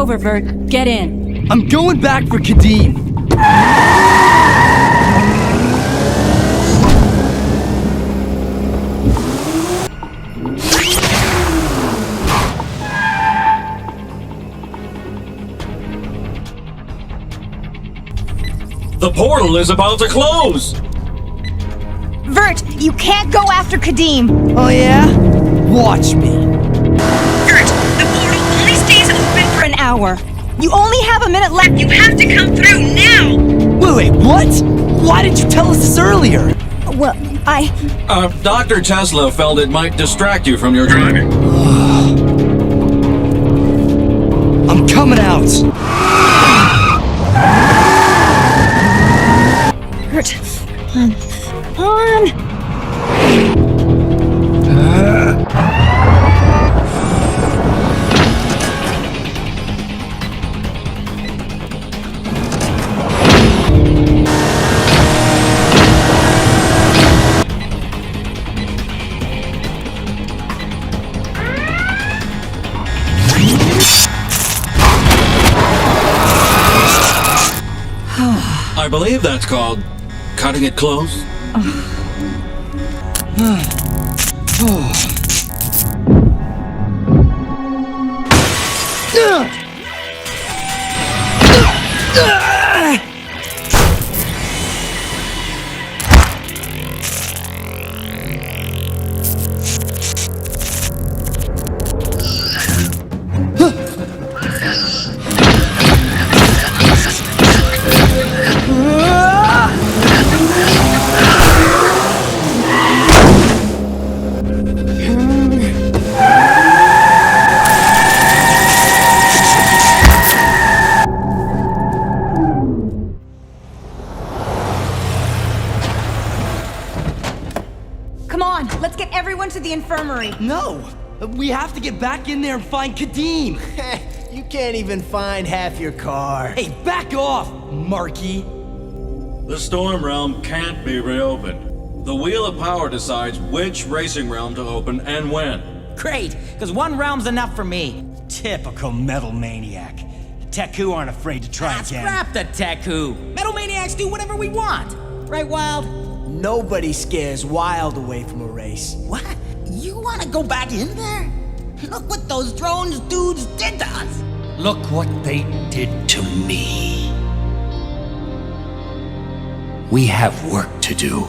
over, Vert. Get in. I'm going back for Kadeem. The portal is about to close! Vert, you can't go after Kadeem. Oh yeah? Watch me. Vert, the portal only stays open for an hour. You only have a minute left. You have to come through now. Wait, what? Why didn't you tell us this earlier? Well, Dr. Tesla felt it might distract you from your driving. I'm coming out. Vert, come on. I believe that's called cutting it close. Come on, let's get everyone to the infirmary. No! We have to get back in there and find Kadeem! You can't even find half your car. Hey, back off, Marky! The Storm Realm can't be reopened. The Wheel of Power decides which racing realm to open and when. Great, because one realm's enough for me. Typical metal maniac. Teku aren't afraid to try again. Scrap the Teku. Metal maniacs do whatever we want. Right, Wild? Nobody scares Wild away from a race. What? You want to go back in there? Look what those drones dudes did to us. Look what they did to me. We have work to do.